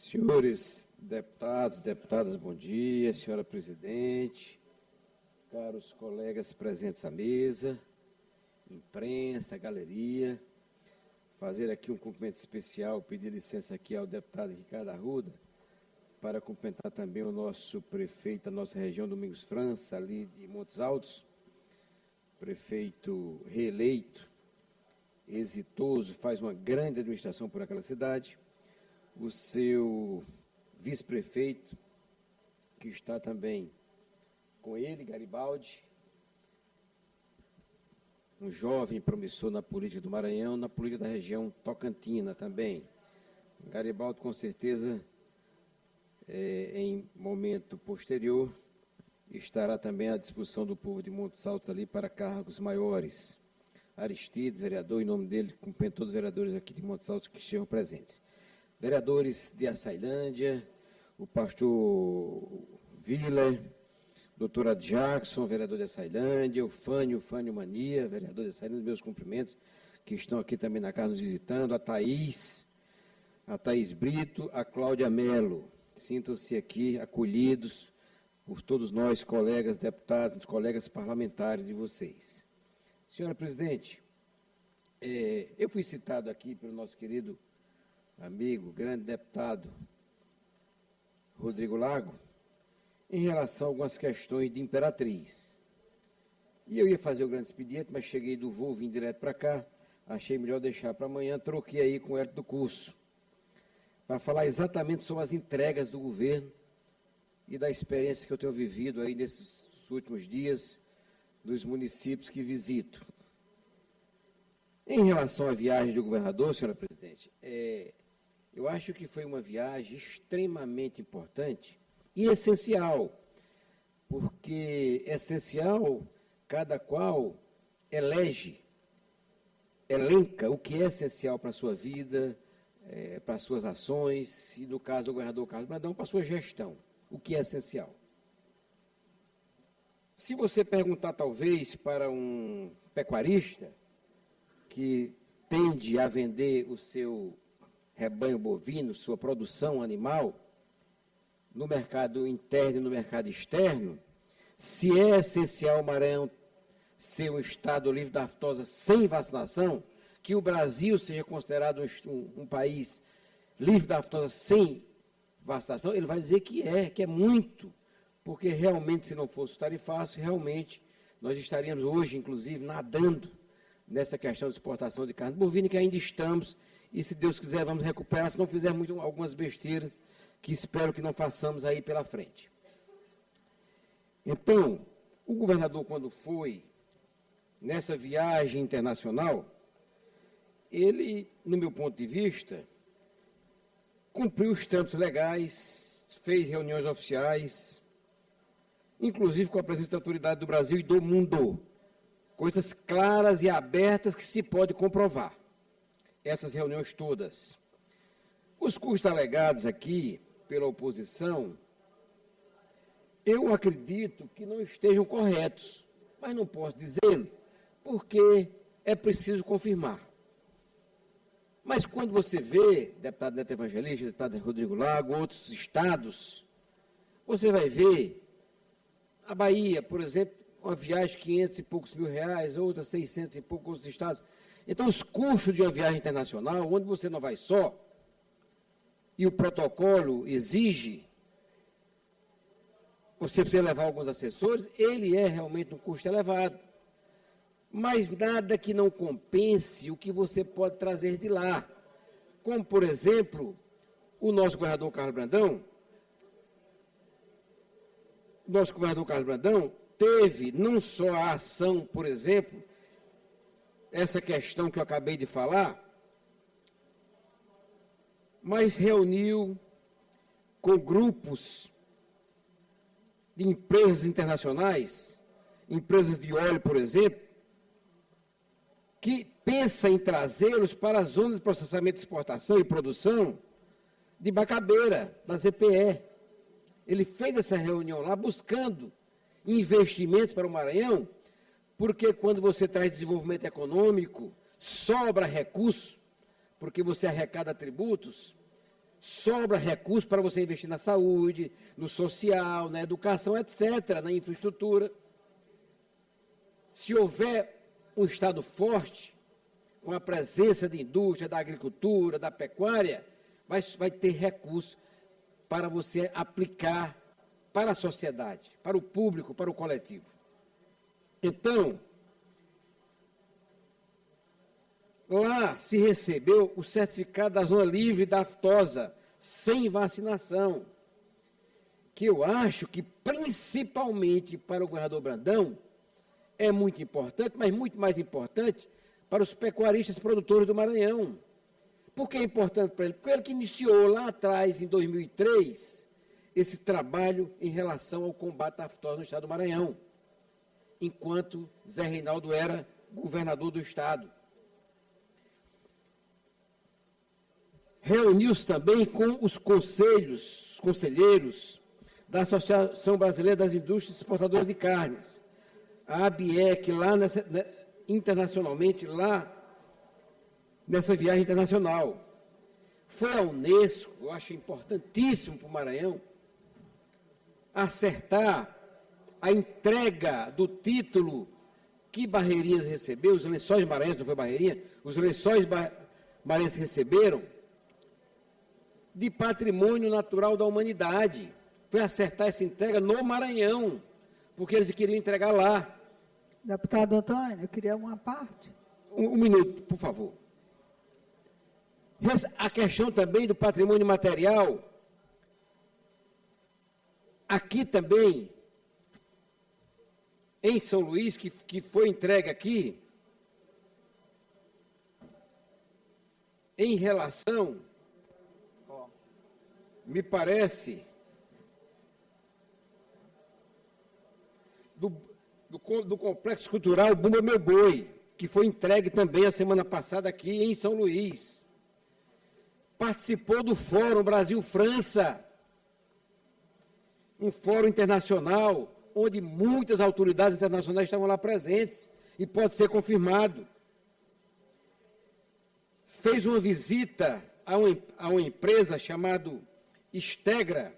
Senhores deputados, deputadas, bom dia. Senhora presidente, caros colegas presentes à mesa, imprensa, galeria, fazer aqui um cumprimento especial, pedir licença aqui ao deputado Ricardo Arruda, para cumprimentar também o nosso prefeito da nossa região, Domingos França, ali de Montes Altos, prefeito reeleito, exitoso, faz uma grande administração por aquela cidade, o seu vice-prefeito, que está também com ele, Garibaldi, um jovem promissor na política do Maranhão, na política da região tocantina também. Garibaldi, com certeza, em momento posterior, estará também à disposição do povo de Montes Altos ali para cargos maiores. Aristides, vereador, em nome dele, cumprimento todos os vereadores aqui de Montes Altos que estejam presentes. Vereadores de Açailândia, o pastor Willer, doutora Jackson, vereador de Açailândia, o Fânio Mania, vereador de Açailândia, meus cumprimentos, que estão aqui também na casa nos visitando, a Thaís Brito, a Cláudia Melo. Sintam-se aqui acolhidos por todos nós, colegas deputados, colegas parlamentares de vocês. Senhora presidente, eu fui citado aqui pelo nosso querido amigo, grande deputado Rodrigo Lago, em relação a algumas questões de Imperatriz. E eu ia fazer o grande expediente, mas cheguei do voo, vim direto para cá, achei melhor deixar para amanhã, troquei aí com o Hélio do Curso, para falar exatamente sobre as entregas do governo e da experiência que eu tenho vivido aí nesses últimos dias dos municípios que visito. Em relação à viagem do governador, senhora presidente, eu acho que foi uma viagem extremamente importante e essencial, porque essencial, cada qual elenca o que é essencial para a sua vida, para as suas ações, e no caso do governador Carlos Brandão, para a sua gestão, o que é essencial. Se você perguntar, talvez, para um pecuarista que tende a vender o seu rebanho bovino, sua produção animal, no mercado interno e no mercado externo, se é essencial o Maranhão ser um estado livre da aftosa sem vacinação, que o Brasil seja considerado um país livre da aftosa sem vacinação, ele vai dizer que é muito, porque realmente, se não fosse tarifácio, realmente nós estaríamos hoje, inclusive, nadando nessa questão de exportação de carne bovina, que ainda estamos, e se Deus quiser vamos recuperar, se não fizermos algumas besteiras, que espero que não façamos aí pela frente. Então, o governador, quando foi nessa viagem internacional, ele, no meu ponto de vista, cumpriu os trâmites legais, fez reuniões oficiais, inclusive com a presença da autoridade do Brasil e do mundo, coisas claras e abertas que se pode comprovar, essas reuniões todas. Os custos alegados aqui pela oposição, eu acredito que não estejam corretos, mas não posso dizê-lo, porque é preciso confirmar. Mas quando você vê, deputado Neto Evangelista, deputado Rodrigo Lago, outros estados, você vai ver a Bahia, por exemplo, uma viagem de 500 e poucos mil reais, outra 600 e poucos outros estados. Então, os custos de uma viagem internacional, onde você não vai só, e o protocolo exige, você precisa levar alguns assessores, ele é realmente um custo elevado. Mas nada que não compense o que você pode trazer de lá. Como, por exemplo, o nosso governador Carlos Brandão. O nosso governador Carlos Brandão teve não só a ação, por exemplo, essa questão que eu acabei de falar, mas reuniu com grupos de empresas internacionais, empresas de óleo, por exemplo, que pensa em trazê-los para a zona de processamento, exportação e produção de Bacabeira, da ZPE. Ele fez essa reunião lá buscando investimentos para o Maranhão, porque quando você traz desenvolvimento econômico, sobra recurso, porque você arrecada tributos, sobra recurso para você investir na saúde, no social, na educação, etc., na infraestrutura. Se houver um Estado forte, com a presença de indústria, da agricultura, da pecuária, vai ter recurso para você aplicar para a sociedade, para o público, para o coletivo. Então, lá se recebeu o certificado da zona livre da aftosa, sem vacinação, que eu acho que, principalmente para o governador Brandão, é muito importante, mas muito mais importante para os pecuaristas produtores do Maranhão. Por que é importante para ele? Porque ele que iniciou lá atrás, em 2003, esse trabalho em relação ao combate à aftosa no estado do Maranhão, enquanto Zé Reinaldo era governador do estado. Reuniu-se também com os conselheiros da Associação Brasileira das Indústrias Exportadoras de Carnes, a ABIEC, lá internacionalmente, lá nessa viagem internacional. Foi a Unesco, eu acho importantíssimo para o Maranhão, acertar a entrega do título que Barreirinhas recebeu, os Lençóis Maranhenses, não foi Barreirinha, os Lençóis Maranhenses receberam, de patrimônio natural da humanidade. Foi acertar essa entrega no Maranhão, porque eles queriam entregar lá. Deputado Antônio, eu queria uma parte. Um minuto, por favor. A questão também do patrimônio material, aqui também, em São Luís, que foi entregue aqui, em relação, me parece, do Complexo Cultural Bumba Meu Boi, que foi entregue também a semana passada aqui em São Luís. Participou do Fórum Brasil-França, um fórum internacional, onde muitas autoridades internacionais estavam lá presentes, e pode ser confirmado. Fez uma visita a uma empresa chamada Stegra,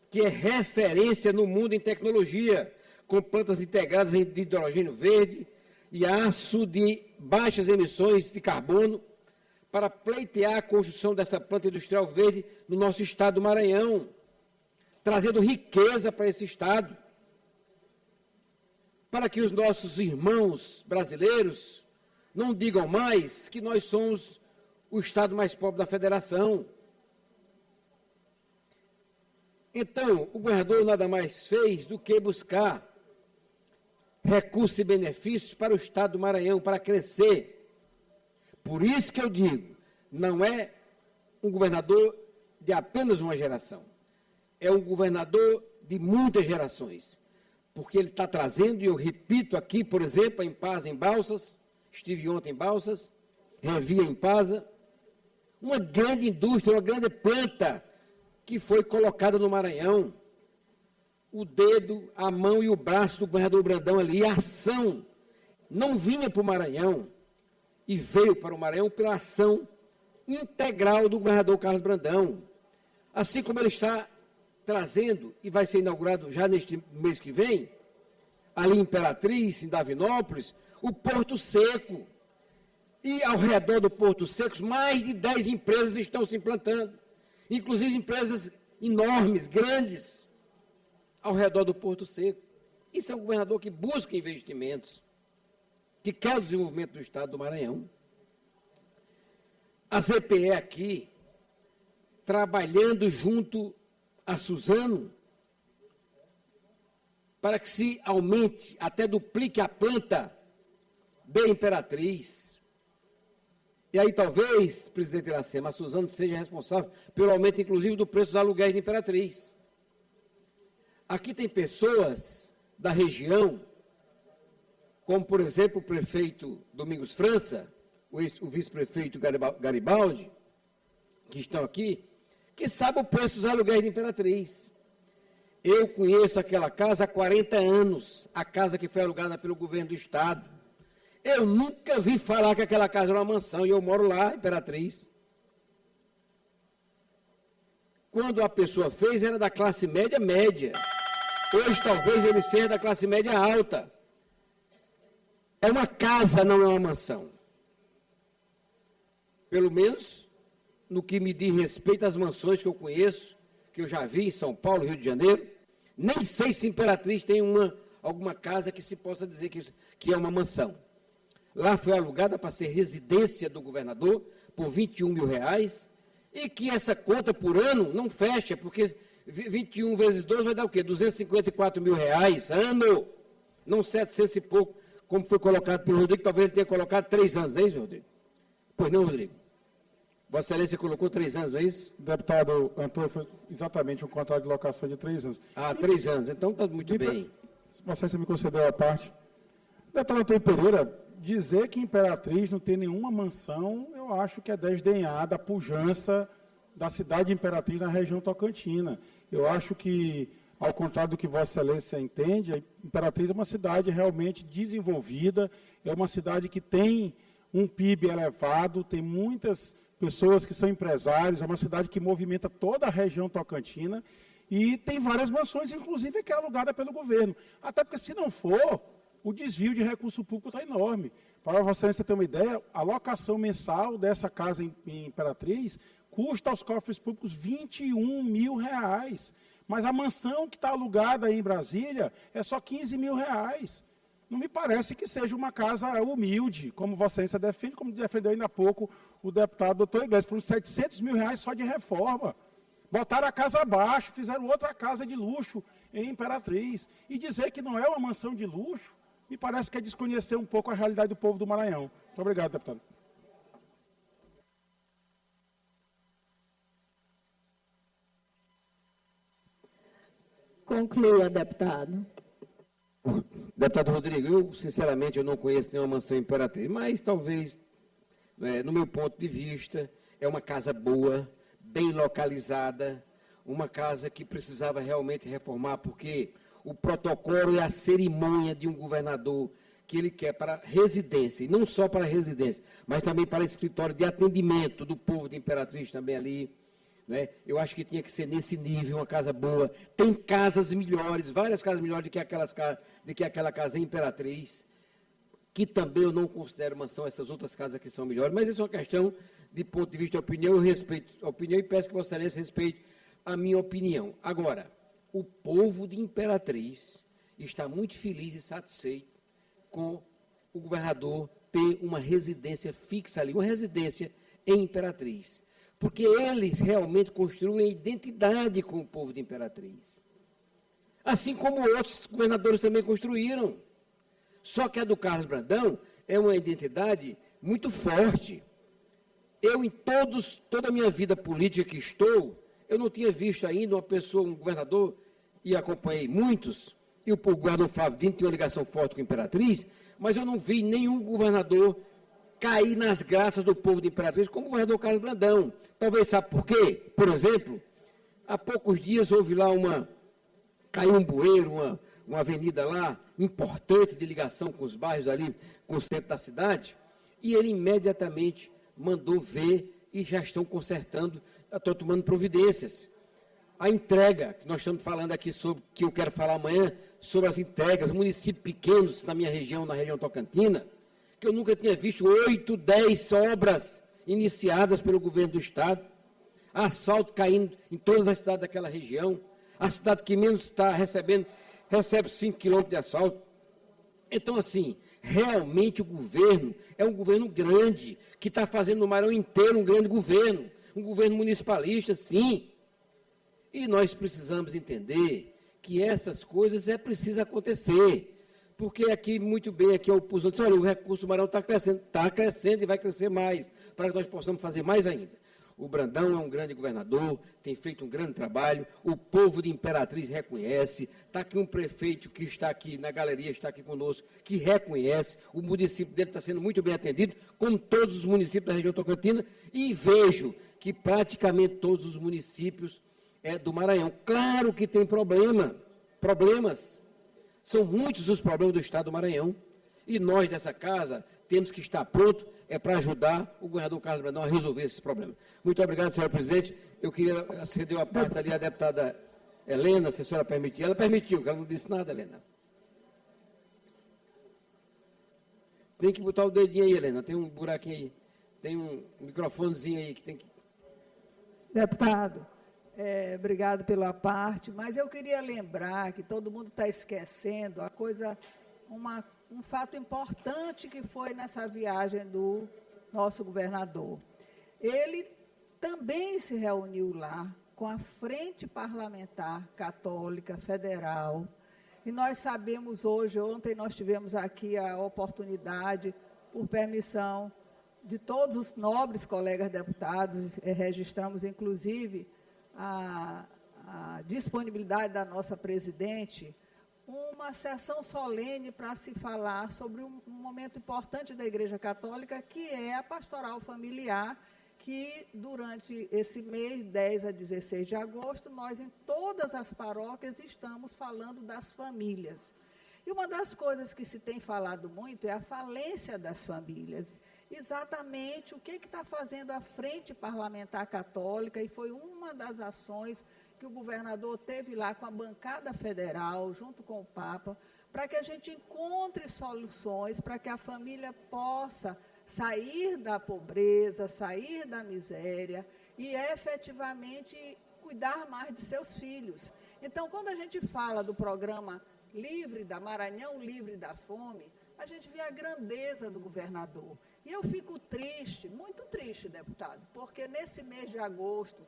que é referência no mundo em tecnologia, com plantas integradas de hidrogênio verde e aço de baixas emissões de carbono, para pleitear a construção dessa planta industrial verde no nosso estado do Maranhão, trazendo riqueza para esse estado, para que os nossos irmãos brasileiros não digam mais que nós somos o estado mais pobre da federação. Então, o governador nada mais fez do que buscar recursos e benefícios para o estado do Maranhão, para crescer. Por isso que eu digo, não é um governador de apenas uma geração, é um governador de muitas gerações, porque ele está trazendo, e eu repito aqui, por exemplo, a Impasa em Balsas, estive ontem em Balsas, revi a Impasa, uma grande indústria, uma grande planta que foi colocada no Maranhão. O dedo, a mão e o braço do governador Brandão ali, a ação não vinha para o Maranhão, e veio para o Maranhão pela ação integral do governador Carlos Brandão. Assim como ele está trazendo, e vai ser inaugurado já neste mês que vem, ali em Imperatriz, em Davinópolis, o Porto Seco. E ao redor do Porto Seco, mais de 10 empresas estão se implantando, inclusive empresas enormes, grandes, ao redor do Porto Seco. Isso é um governador que busca investimentos, que quer o desenvolvimento do estado do Maranhão. A ZPE aqui, trabalhando junto a Suzano, para que se aumente, até duplique a planta de Imperatriz. E aí talvez, presidente Iracema, a Suzano seja responsável pelo aumento, inclusive, do preço dos aluguéis de Imperatriz. Aqui tem pessoas da região, como, por exemplo, o prefeito Domingos França, o vice-prefeito Garibaldi, que estão aqui, que sabem o preço dos aluguéis de Imperatriz. Eu conheço aquela casa há 40 anos, a casa que foi alugada pelo governo do estado. Eu nunca vi falar que aquela casa era uma mansão, e eu moro lá, Imperatriz. quando a pessoa fez, era da classe média média. Hoje, talvez, ele seja da classe média alta. É uma casa, não é uma mansão. Pelo menos, no que me diz respeito às mansões que eu conheço, que eu já vi em São Paulo, Rio de Janeiro, nem sei se Imperatriz tem alguma casa que se possa dizer que é uma mansão. Lá foi alugada para ser residência do governador, por R$21 mil, e que essa conta por ano não fecha, porque 21 vezes 12 vai dar o quê? R$254 mil ano, não 700 e pouco, como foi colocado pelo Rodrigo, talvez ele tenha colocado 3 anos, é isso, Rodrigo? Pois não, Rodrigo? Vossa Excelência colocou 3 anos, não é isso? Deputado Antônio, foi exatamente um contrato de locação de 3 anos. 3 anos, então está muito bem. Se Vossa Excelência me concedeu a parte. Deputado Antônio Pereira, dizer que Imperatriz não tem nenhuma mansão, eu acho que é desdenhar da pujança da cidade de Imperatriz na região tocantina. Eu acho que, ao contrário do que Vossa Excelência entende, a Imperatriz é uma cidade realmente desenvolvida, é uma cidade que tem um PIB elevado, tem muitas pessoas que são empresários, é uma cidade que movimenta toda a região tocantina e tem várias mansões, inclusive que é alugada pelo governo. Até porque, se não for, o desvio de recurso público está enorme. Para Vossa Excelência ter uma ideia, a locação mensal dessa casa em Imperatriz custa aos cofres públicos R$21 mil. Mas a mansão que está alugada aí em Brasília é só R$15 mil. Não me parece que seja uma casa humilde, como Vossa Excelência defende, como defendeu ainda há pouco o deputado doutor Iglesias. Foram R$700 mil só de reforma. Botaram a casa abaixo, fizeram outra casa de luxo em Imperatriz. E dizer que não é uma mansão de luxo, me parece que é desconhecer um pouco a realidade do povo do Maranhão. Muito obrigado, deputado. Conclua, deputado. Deputado Rodrigo, eu, sinceramente, eu não conheço nenhuma mansão Imperatriz, mas talvez, no meu ponto de vista, é uma casa boa, bem localizada, uma casa que precisava realmente reformar, porque o protocolo e a cerimônia de um governador que ele quer para residência, e não só para residência, mas também para escritório de atendimento do povo de Imperatriz também ali, né? Eu acho que tinha que ser nesse nível, uma casa boa. Tem casas melhores, várias casas melhores do que aquela casa em Imperatriz, que também eu não considero mansão, essas outras casas que são melhores, mas isso é uma questão de ponto de vista de opinião, eu respeito a opinião e peço que Vossa Excelência respeite a minha opinião. Agora, o povo de Imperatriz está muito feliz e satisfeito com o governador ter uma residência fixa ali, uma residência em Imperatriz. Porque eles realmente construem identidade com o povo de Imperatriz. Assim como outros governadores também construíram. Só que a do Carlos Brandão é uma identidade muito forte. Eu, em toda a minha vida política que estou, eu não tinha visto ainda uma pessoa, um governador, e acompanhei muitos, e o governador Flávio Dino tinha uma ligação forte com a Imperatriz, mas eu não vi nenhum governador cair nas graças do povo de Imperatriz, como o governador Carlos Brandão. Talvez sabe por quê? Por exemplo, há poucos dias houve lá caiu um bueiro, uma avenida lá, importante de ligação com os bairros ali, com o centro da cidade, e ele imediatamente mandou ver e já estão consertando, estão tomando providências. A entrega, que nós estamos falando aqui sobre, que eu quero falar amanhã, sobre as entregas, municípios pequenos na minha região, na região tocantina, que eu nunca tinha visto 8, 10 obras iniciadas pelo governo do Estado, asfalto caindo em todas as cidades daquela região, a cidade que menos está recebe 5 quilômetros de asfalto. Então, assim, realmente o governo é um governo grande, que está fazendo no Maranhão inteiro um grande governo, um governo municipalista, sim. E nós precisamos entender que essas coisas preciso acontecer. Porque aqui, muito bem, aqui a oposição diz, olha, o recurso do Maranhão está crescendo e vai crescer mais, para que nós possamos fazer mais ainda. O Brandão é um grande governador, tem feito um grande trabalho, o povo de Imperatriz reconhece, está aqui um prefeito que está aqui na galeria, está aqui conosco, que reconhece, o município dele está sendo muito bem atendido, como todos os municípios da região tocantina, e vejo que praticamente todos os municípios do Maranhão. Claro que tem problemas, são muitos os problemas do Estado do Maranhão, e nós dessa casa temos que estar prontos para ajudar o governador Carlos Brandão a resolver esses problemas. Muito obrigado, senhora presidente. Eu queria ceder a parte ali à deputada Helena, se a senhora permitir. Ela permitiu, que ela não disse nada, Helena. Tem que botar o dedinho aí, Helena. Tem um buraquinho aí. Tem um microfonezinho aí que tem que... Deputado, obrigado pela parte, mas eu queria lembrar que todo mundo está esquecendo um fato importante que foi nessa viagem do nosso governador. Ele também se reuniu lá com a Frente Parlamentar Católica Federal, e nós sabemos ontem nós tivemos aqui a oportunidade, por permissão de todos os nobres colegas deputados, registramos inclusive a disponibilidade da nossa presidente, uma sessão solene para se falar sobre um momento importante da Igreja Católica, que é a pastoral familiar, que durante esse mês, 10 a 16 de agosto, nós em todas as paróquias estamos falando das famílias. E uma das coisas que se tem falado muito é a falência das famílias. Exatamente o que está fazendo a Frente Parlamentar Católica, e foi uma das ações que o governador teve lá com a bancada federal, junto com o Papa, para que a gente encontre soluções, para que a família possa sair da pobreza, sair da miséria e efetivamente cuidar mais de seus filhos. Então, quando a gente fala do programa Maranhão Livre da Fome, a gente vê a grandeza do governador. E eu fico triste, muito triste, deputado, porque nesse mês de agosto,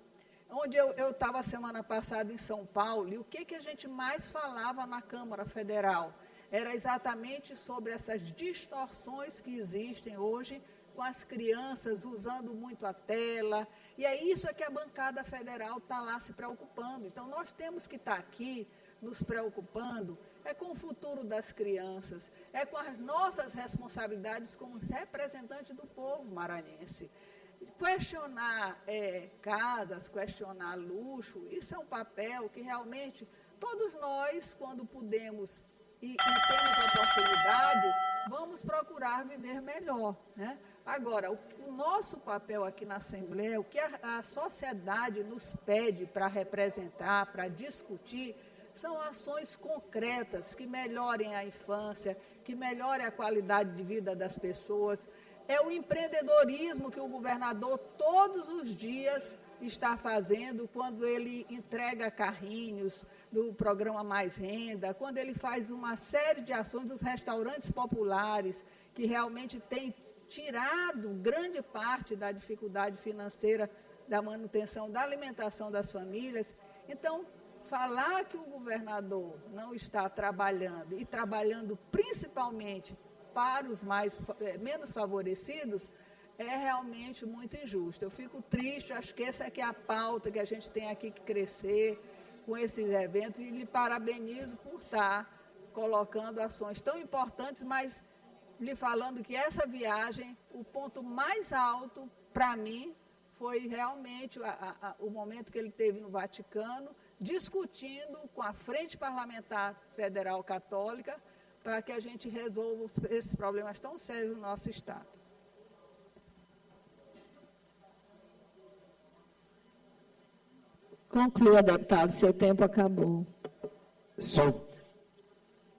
onde eu estava semana passada em São Paulo, e o que a gente mais falava na Câmara Federal? Era exatamente sobre essas distorções que existem hoje com as crianças usando muito a tela, e é isso que a bancada federal está lá se preocupando. Então, nós temos que estar aqui nos preocupando com o futuro das crianças, com as nossas responsabilidades como representantes do povo maranhense. Questionar casas, questionar luxo, isso é um papel que realmente todos nós, quando podemos e temos oportunidade, vamos procurar viver melhor, né? Agora, o nosso papel aqui na Assembleia, o que a sociedade nos pede para representar, para discutir, são ações concretas que melhorem a infância, que melhorem a qualidade de vida das pessoas. É o empreendedorismo que o governador todos os dias está fazendo, quando ele entrega carrinhos do programa Mais Renda, quando ele faz uma série de ações dos restaurantes populares, que realmente tem tirado grande parte da dificuldade financeira da manutenção da alimentação das famílias. Então, falar que o governador não está trabalhando, e trabalhando principalmente para os menos favorecidos, é realmente muito injusto. Eu fico triste, acho que essa é a pauta que a gente tem aqui que crescer com esses eventos, e lhe parabenizo por estar colocando ações tão importantes, mas lhe falando que essa viagem, o ponto mais alto para mim foi realmente o momento que ele teve no Vaticano, discutindo com a Frente Parlamentar Federal Católica para que a gente resolva esses problemas tão sérios do nosso Estado. Conclua, deputado, seu tempo acabou. Só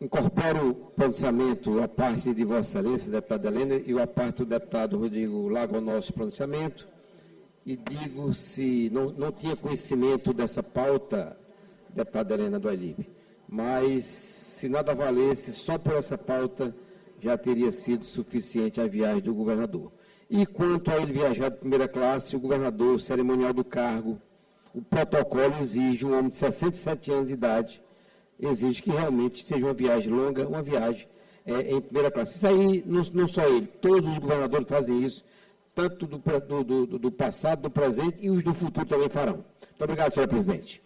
incorporo o pronunciamento a parte de Vossa Excelência, deputada Helena, e a parte do deputado Rodrigo Lago ao nosso pronunciamento, e digo se não tinha conhecimento dessa pauta, deputada Helena do Ailibe, mas se nada valesse, só por essa pauta já teria sido suficiente a viagem do governador. E quanto a ele viajar de primeira classe, o governador, o cerimonial do cargo, o protocolo exige, um homem de 67 anos de idade, exige que realmente seja uma viagem longa, uma viagem em primeira classe. Isso aí, não só ele, todos os governadores fazem isso, tanto do passado, do presente, e os do futuro também farão. Muito obrigado, senhora presidente.